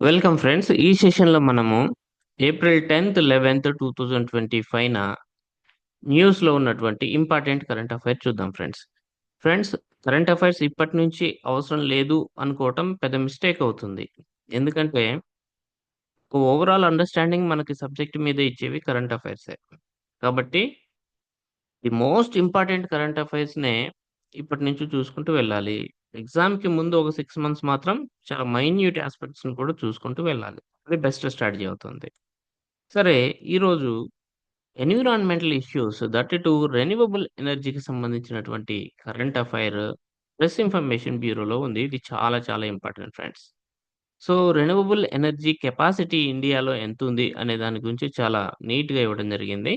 Welcome friends. ఈ సెషన్లో మనము ఏప్రిల్ 10th 11th 2025 న్యూస్లో ఉన్నటువంటి ఇంపార్టెంట్ కరెంట్ అఫైర్స్ చూద్దాం ఫ్రెండ్స్. ఫ్రెండ్స్, కరెంట్ అఫైర్స్ ఇప్పటి నుంచి అవసరం లేదు అనుకోవటం పెద్ద మిస్టేక్ అవుతుంది. ఎందుకంటే ఓవరాల్ అండర్స్టాండింగ్ మనకి సబ్జెక్ట్ మీద ఇచ్చేవి కరెంట్ అఫైర్సే. కాబట్టి ది మోస్ట్ ఇంపార్టెంట్ కరెంట్ అఫైర్స్నే ఇప్పటి నుంచి చూసుకుంటూ వెళ్ళాలి. ఎగ్జామ్కి ముందు ఒక 6 months మాత్రం చాలా మైన్యూట్ ఆస్పెక్ట్స్ని కూడా చూసుకుంటూ వెళ్ళాలి. అది బెస్ట్ స్ట్రాటజీ అవుతుంది. సరే, ఈరోజు environmental issues that to renewable ఎనర్జీకి సంబంధించినటువంటి కరెంట్ అఫైర్ ప్రెస్ ఇన్ఫర్మేషన్ బ్యూరోలో ఉంది. ఇది చాలా చాలా important friends. So renewable energy capacity ఇండియాలో ఎంత ఉంది అనే దాని గురించి చాలా నీట్గా ఇవ్వడం జరిగింది.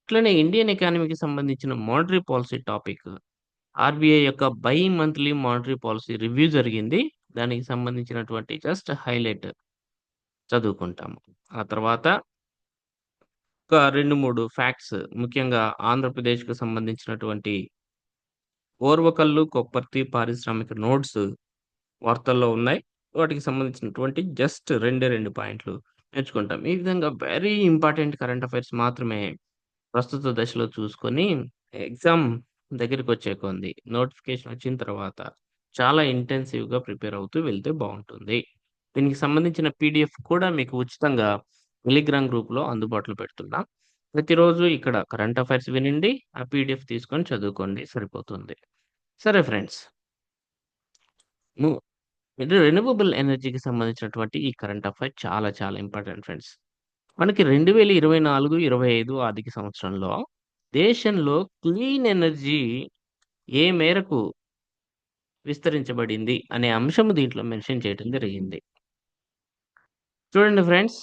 అట్లనే ఇండియన్ ఎకానమీకి సంబంధించిన మానిటరీ పాలసీ టాపిక్, ఆర్బీఐ యొక్క by monthly monetary policy review జరిగింది. దానికి సంబంధించినటువంటి జస్ట్ హైలైట్ చదువుకుంటాము. ఆ తర్వాత ఒక 2, 3 ఫ్యాక్ట్స్, ముఖ్యంగా ఆంధ్రప్రదేశ్‌కు సంబంధించినటువంటి ఓర్వకల్లు, కొప్పర్తి పారిశ్రామిక నోడ్స్ వార్తల్లో ఉన్నాయి. వాటికి సంబంధించినటువంటి జస్ట్ 2 పాయింట్లు నేర్చుకుంటాం. ఈ విధంగా వెరీ ఇంపార్టెంట్ కరెంట్ అఫైర్స్ మాత్రమే ప్రస్తుత దశలో చూసుకొని ఎగ్జామ్ దగ్గరికొచ్చే కొంది నోటిఫికేషన్ వచ్చిన తర్వాత చాలా ఇంటెన్సివ్‌గా ప్రిపేర్ అవుతూ వెళ్తే బావుంటుంది. దీనికి సంబంధించిన పీడీఎఫ్ కూడా మీకు ఉచితంగా టెలిగ్రామ్ గ్రూప్‌లో అందుబాటులో పెడుతున్నా. ప్రతిరోజు ఇక్కడ కరెంట్ అఫైర్స్ వినండి. ఆ పీడీఎఫ్ తీసుకొని చదువుకోండి, సరిపోతుంది. సరే ఫ్రెండ్స్. ను రెన్యూవబుల్ ఎనర్జీకి సంబంధించినటువంటి ఈ కరెంట్ అఫైర్ చాలా చాలా ఇంపార్టెంట్ ఫ్రెండ్స్. మనకి 2024, 25 ఆర్థిక సంవత్సరంలో దేశంలో క్లీన్ ఎనర్జీ ఏ మేరకు విస్తరించబడింది అనే అంశం దీంట్లో మెన్షన్ చేయడం జరిగింది. చూడండి ఫ్రెండ్స్,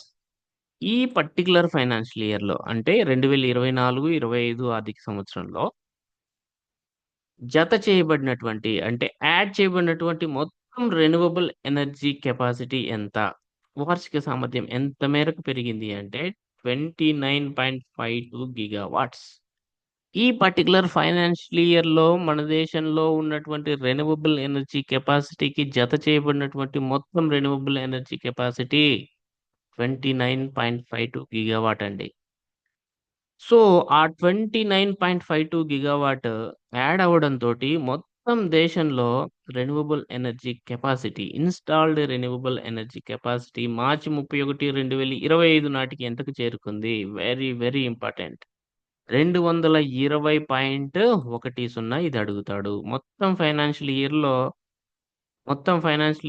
ఈ పర్టిక్యులర్ ఫైనాన్షియల్ ఇయర్‌లో అంటే 2024, 25 ఆర్థిక సంవత్సరంలో జత చేయబడినటువంటి అంటే యాడ్ చేయబడినటువంటి మొత్తం రెన్యూవబుల్ ఎనర్జీ కెపాసిటీ ఎంత? వార్షిక సామర్థ్యం ఎంత మేరకు పెరిగింది అంటే 29.52 గిగావాట్స్. ఈ పర్టిక్యులర్ ఫైనాన్షియల్ ఇయర్‌లో మన దేశంలో ఉన్నటువంటి రెన్యూవబుల్ ఎనర్జీ కెపాసిటీకి జత చేయబడినటువంటి మొత్తం రెన్యూవబుల్ ఎనర్జీ కెపాసిటీ 29.52 గిగావాట్ అండి. సో, ఆ 29.52 గిగావాట్ యాడ్ అవ్వడంతోటి మొత్తం దేశంలో renewable energy capacity, installed renewable energy capacity March 31, 2025 నాటికి ఎంతకు చేరుకుంది? Very very important. 220.10 ఇది అడుగుతాడు. మొత్తం ఫైనాన్షియల్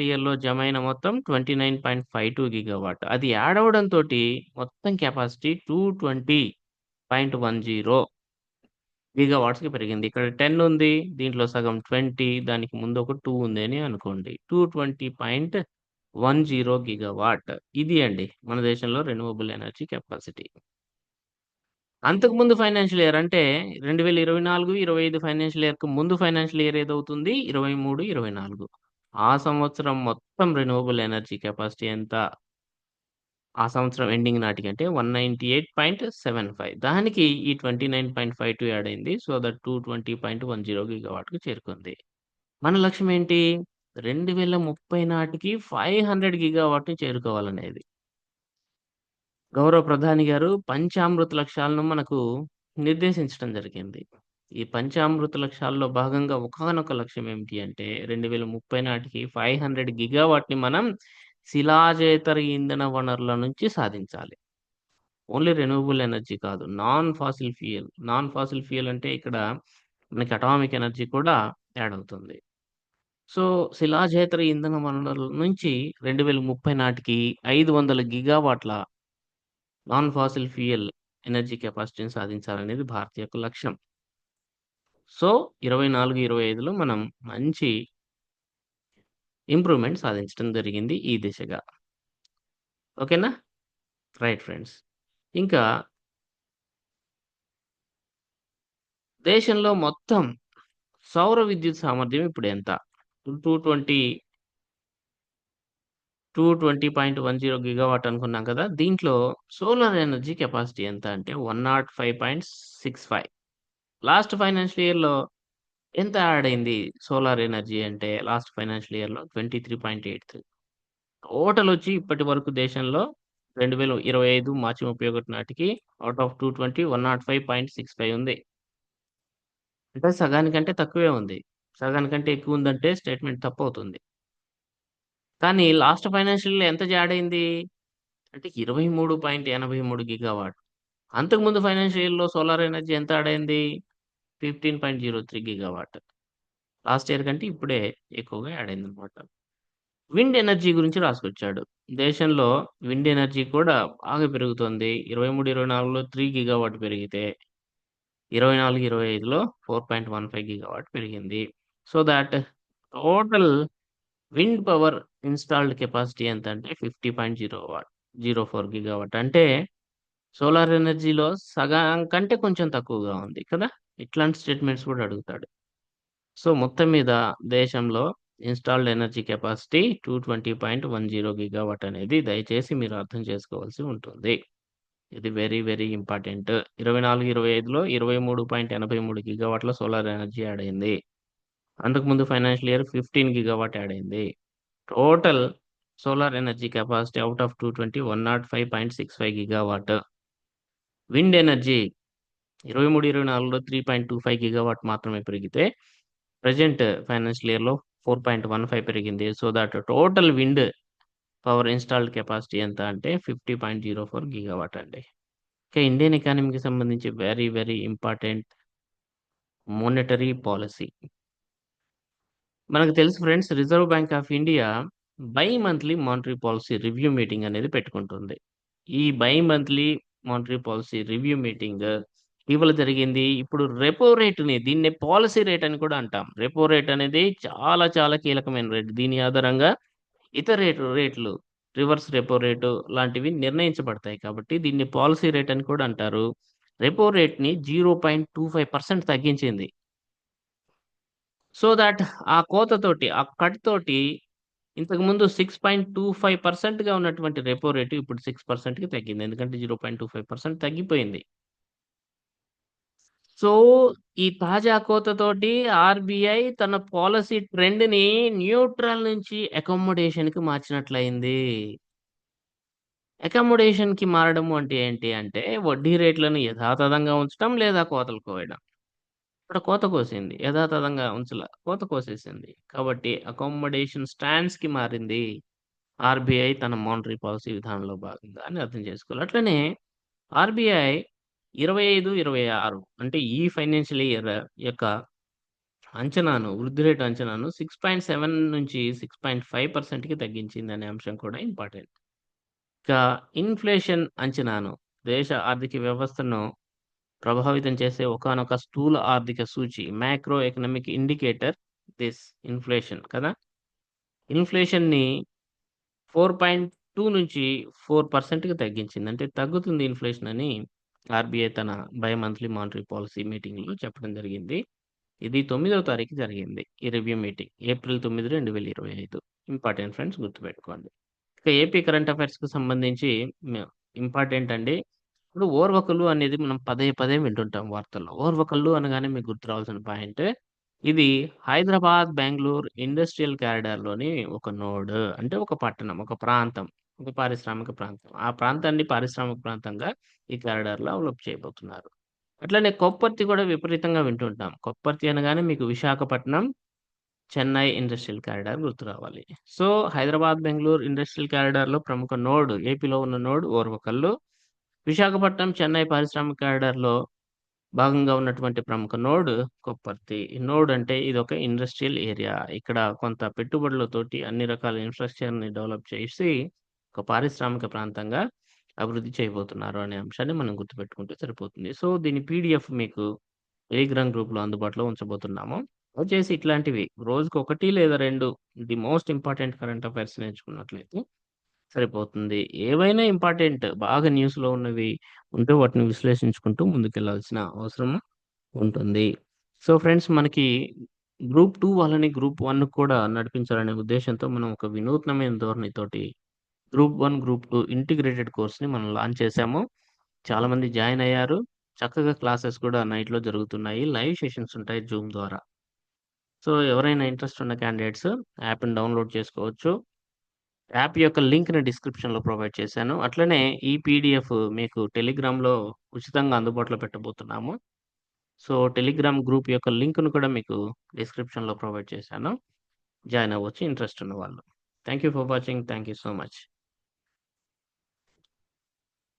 ఇయర్‌లో జమైన మొత్తం 29.52 గిగావాట్. అది యాడ్ అవ్వడంతోటి మొత్తం కెపాసిటీ 220.10 గిగావాట్స్‌కి పెరిగింది. ఇక్కడ 10 ఉంది. దీంట్లో సగం 20, దానికి ముందు ఒక 2 ఉంది అని అనుకోండి. 220.10 గిగావాట్. ఇది అండి మన దేశంలో రెన్యూవబుల్ ఎనర్జీ కెపాసిటీ. అంతకుముందు ఫైనాన్షియల్ ఇయర్ అంటే 2024, 25 ఫైనాన్షియల్ ఇయర్‌కి ముందు ఫైనాన్షియల్ ఇయర్ ఏదవుతుంది? 23, 24. ఆ సంవత్సరం మొత్తం రెన్యూవబుల్ ఎనర్జీ కెపాసిటీ ఎంత? ఆ సంవత్సరం ఎండింగ్ నాటికి అంటే 198.75. దానికి ఈ 29.52 యాడ్ అయింది. సో దట్ 220.10 గిగావాట్‌కి చేరుకుంది. మన లక్ష్యం ఏంటి? 2030 నాటికి 500 గిగావాట్‌ని చేరుకోవాలనేది. గౌరవ ప్రధాని గారు పంచామృత లక్ష్యాలను మనకు నిర్దేశించడం జరిగింది. ఈ పంచామృత లక్ష్యాల్లో భాగంగా ఒకానొక లక్ష్యం ఏమిటి అంటే 2030 నాటికి 500 గిగావాట్‌ని మనం శిలాజేతర ఇంధన వనరుల నుంచి సాధించాలి. ఓన్లీ రెన్యూవబుల్ ఎనర్జీ కాదు. Non fossil fuel. Non fossil fuel అంటే ఇక్కడ మనకి అటామిక్ ఎనర్జీ కూడా యాడ్ అవుతుంది. సో, శిలాజేతర ఇంధన వనరుల నుంచి 2030 నాటికి 500 గిగావాట్ల నాన్ ఫాసిల్ ఫ్యూయల్ ఎనర్జీ కెపాసిటీని సాధించాలనేది భారత్ యొక్క లక్ష్యం. సో, 24, 25లో మనం మంచి ఇంప్రూవ్‌మెంట్ సాధించడం జరిగింది ఈ దిశగా. ఓకేనా? Right friends. ఇంకా దేశంలో మొత్తం సౌర విద్యుత్ సామర్థ్యం ఇప్పుడు ఎంత? 220 220.10 గిగావాట్ అనుకున్నాం కదా! దీంట్లో సోలార్ ఎనర్జీ కెపాసిటీ ఎంత అంటే 105.65. లాస్ట్ ఫైనాన్షియల్ ఇయర్‌లో ఎంత యాడ్ అయింది సోలార్ ఎనర్జీ అంటే లాస్ట్ ఫైనాన్షియల్ ఇయర్‌లో 23.83. టోటల్ వచ్చి ఇప్పటి వరకు దేశంలో 2025 మార్చి 31 నాటికి అవుట్ ఆఫ్ 220 105.65 ఉంది. అంటే సగానికంటే తక్కువే ఉంది. సగానికంటే ఎక్కువ ఉందంటే స్టేట్మెంట్ తప్పవుతుంది. కానీ లాస్ట్ ఫైనాన్షియల్ ఇయర్‌లో ఎంత యాడయింది? అంటే 23.83 గిగావాట్. అంతకుముందు ఫైనాన్షియల్ ఇయర్‌లో సోలార్ ఎనర్జీ ఎంత యాడ్ అయింది? 15.03 గిగావాట్. లాస్ట్ ఇయర్ కంటే ఇప్పుడే ఎక్కువగా యాడ్ అయిందనమాట. విండ్ ఎనర్జీ గురించి రాసుకొచ్చాడు. దేశంలో విండ్ ఎనర్జీ కూడా బాగా పెరుగుతోంది. 23, 24లో 3 గిగావాట్ పెరిగితే 24, 25లో 4.15 గిగావాట్ పెరిగింది. So that total wind power installed capacity ఎంతంటే 50.04 గిగావాట్. అంటే సోలార్ ఎనర్జీలో సగం కంటే కొంచెం తక్కువగా ఉంది కదా! ఇట్లాంటి స్టేట్మెంట్స్ కూడా అడుగుతాడు. సో, మొత్తం మీద దేశంలో ఇన్‌స్టాల్డ్ ఎనర్జీ కెపాసిటీ 220.10 గిగావాట్ అనేది దయచేసి మీరు అర్థం చేసుకోవాల్సి ఉంటుంది. ఇది వెరీ, వెరీ ఇంపార్టెంట్. 24, 25లో 23.83 గిగావాట్ల సోలార్ ఎనర్జీ యాడ్ అయింది. అంతకుముందు ఫైనాన్షియల్ ఇయర్ 15 గిగావాట్ యాడ్ అయింది. Total solar energy capacity out of 220 105.65 gigawatt. Wind energy 23, 24లో 3.25 గిగావాట్ మాత్రమే పెరిగితే ప్రెజెంట్ ఫైనాన్షియల్ ఇయర్‌లో 4.15 పెరిగింది. So that total wind power installed capacity ఎంత అంటే 50.04 గిగావాట్ అండి. ఇక ఇండియన్ ఎకానమీకి సంబంధించి very, very important monetary policy. మనకు తెలుసు friends, reserve bank of India by monthly monetary policy review meeting అనేది పెట్టుకుంటుంది. ఈ by monthly monetary policy review meeting ఇటీవల జరిగింది. ఇప్పుడు రెపో రేట్‌ని దీన్నే పాలిసీ రేట్ అని కూడా అంటాం. రెపో రేట్ అనేది చాలా చాలా కీలకమైన రేట్. దీని ఆధారంగా ఇతర రేట్లు రివర్స్ రెపో రేటు లాంటివి నిర్ణయించబడతాయి. కాబట్టి దీన్ని పాలిసీ రేట్ అని కూడా అంటారు. రెపో రేట్‌ని 0.25% తగ్గించింది. సో థాట్ ఆ కోతతోటి, ఆ కట్ తోటి ఇంతకుముందు 6.25%గా ఉన్నటువంటి రెపో రేట్ ఇప్పుడు 6%కి తగ్గింది. ఎందుకంటే 0.25% తగ్గిపోయింది. సో, ఈ తాజా కోతతోటి ఆర్‌బీఐ తన పాలిసీ ట్రెండ్‌ని న్యూట్రల్ నుంచి అకామోడేషన్‌కి మార్చినట్లయింది. అకామోడేషన్‌కి మారడము అంటే ఏంటి అంటే వడ్డీ రేట్లను యథాతథంగా ఉంచడం లేదా కోతలు కోయడం. ఇక్కడ కోత కోసింది. యథాతథంగా ఉంచలా. కోత కోసేసింది. కాబట్టి అకామోడేషన్ స్టాన్స్‌కి మారింది. ఆర్‌బీఐ తన మానిటరీ పాలిసీ విధానంలో భాగంగా అని అర్థం చేసుకోవాలి. అట్లనే ఆర్‌బీఐ 25, 26 అంటే ఈ ఫైనాన్షియల్ ఇయర్ యొక్క అంచనాను, వృద్ధి రేటు అంచనాను 6.7 నుంచి 6.5%కి తగ్గించిందనే అంశం కూడా ఇంపార్టెంట్. ఇక ఇన్‌ఫ్లేషన్ అంచనాను, దేశ ఆర్థిక వ్యవస్థను ప్రభావితం చేసే ఒకానొక స్థూల ఆర్థిక సూచి macro economic indicator this inflation కదా! ఇన్‌ఫ్లేషన్‌ని 4.2 నుంచి 4%కి తగ్గించింది. అంటే తగ్గుతుంది ఇన్‌ఫ్లేషన్ అని ఆర్‌బీఐ తన బై మంత్లీ మానిటరీ పాలిసీ మీటింగ్‌లో చెప్పడం జరిగింది. ఇది 9వ తారీఖు జరిగింది. ఈ review meeting. April 9, 2025. Important friends గుర్తుపెట్టుకోండి. ఇక ఏపీ కరెంట్ అఫైర్స్‌కి సంబంధించి మ ఇంపార్టెంట్ అండి. ఇప్పుడు ఓర్వకల్లు అనేది మనం పదే పదే వింటుంటాం వార్తల్లో. ఓర్వకల్లు అనగానే మీకు గుర్తు రావాల్సిన పాయింట్ ఇది హైదరాబాద్, బెంగుళూరు ఇండస్ట్రియల్ కారిడార్‌లోని ఒక నోడ్. అంటే ఒక పట్టణం, ఒక ప్రాంతం, ఒక పారిశ్రామిక ప్రాంతం. ఆ ప్రాంతాన్ని పారిశ్రామిక ప్రాంతంగా ఈ కారిడార్‌లో డెవలప్ చేయబోతున్నారు. అట్లనే కొప్పర్తి కూడా విపరీతంగా వింటుంటాం. కొప్పర్తి అనగానే మీకు విశాఖపట్నం, చెన్నై ఇండస్ట్రియల్ కారిడార్ గుర్తు రావాలి. సో, హైదరాబాద్, బెంగుళూరు ఇండస్ట్రియల్ కారిడార్‌లో ప్రముఖ నోడ్ ఏపీలో ఉన్న నోడ్ ఓర్వకల్లు. విశాఖపట్నం, చెన్నై పారిశ్రామిక కారిడార్‌లో భాగంగా ఉన్నటువంటి ప్రముఖ నోడ్ కొప్పర్తి. ఈ నోడ్ అంటే ఇదొక ఇండస్ట్రియల్ ఏరియా. ఇక్కడ కొంత పెట్టుబడులతోటి అన్ని రకాల ఇన్‌ఫ్రాస్ట్రక్చర్‌ని డెవలప్ చేసి ఒక పారిశ్రామిక ప్రాంతంగా అభివృద్ధి చేయబోతున్నారు అనే అంశాన్ని మనం గుర్తుపెట్టుకుంటే సరిపోతుంది. సో, దీని పీడీఎఫ్ మీకు టెలిగ్రామ్ గ్రూప్‌లో అందుబాటులో ఉంచబోతున్నాము. వచ్చేసి ఇట్లాంటివి రోజుకి 1 లేదా 2 the most important current affairs నేర్చుకున్నట్లయితే సరిపోతుంది. ఏవైనా ఇంపార్టెంట్ బాగా న్యూస్‌లో ఉన్నవి ఉంటే వాటిని విశ్లేషించుకుంటూ ముందుకెళ్ళాల్సిన అవసరం ఉంటుంది. సో, ఫ్రెండ్స్ మనకి గ్రూప్ 2 వాళ్ళని గ్రూప్ 1 కూడా నడిపించాలనే ఉద్దేశ్యంతో మనం ఒక వినూత్నమైన ధోరణితోటి గ్రూప్ 1, గ్రూప్ 2 ఇంటిగ్రేటెడ్ కోర్స్‌ని మనం లాంచ్ చేశాము. చాలామంది జాయిన్ అయ్యారు. చక్కగా క్లాసెస్ కూడా నైట్‌లో జరుగుతున్నాయి. లైవ్ సెషన్స్ ఉంటాయి జూమ్ ద్వారా. సో, ఎవరైనా ఇంట్రెస్ట్ ఉన్న క్యాండిడేట్స్ యాప్‌ని డౌన్‌లోడ్ చేసుకోవచ్చు. యాప్ యొక్క లింక్‌ని డిస్క్రిప్షన్‌లో ప్రొవైడ్ చేశాను. అట్లనే ఈ పీడీఎఫ్ మీకు టెలిగ్రామ్‌లో ఉచితంగా అందుబాటులో పెట్టబోతున్నాము. సో, టెలిగ్రామ్ గ్రూప్ యొక్క లింక్‌ను కూడా మీకు డిస్క్రిప్షన్‌లో ప్రొవైడ్ చేశాను. జాయిన్ అవ్వచ్చు ఇంట్రెస్ట్ ఉన్నవాళ్ళు. Thank you for watching. Thank you so much.